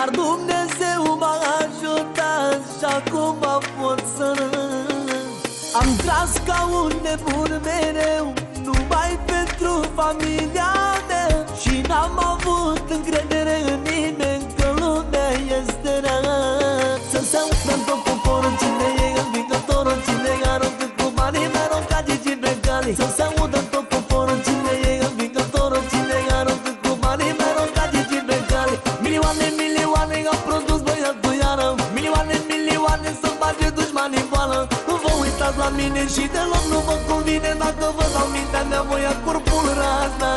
Dar Dumnezeu m-a ajutat și acum pot să râd. Am tras ca un nebun mereu, numai pentru familia mea, și n-am avut încredere în nimeni, că lumea este rea. Să se audă în tot poporul cine e învingătorul, cine aruncă cu banii, mereu ca Gigi Becali. Să se audă în tot poporul cine e învingătorul, cine aruncă cu banii, mereu ca Gigi Becali. Milioane, milioane au produs băiatul iară, milioane, milioane să bage dușmanii în boală. Nu vă uitați la mine și deloc nu vă convine, dacă vă dau mintea mea, voi ia corpul razna.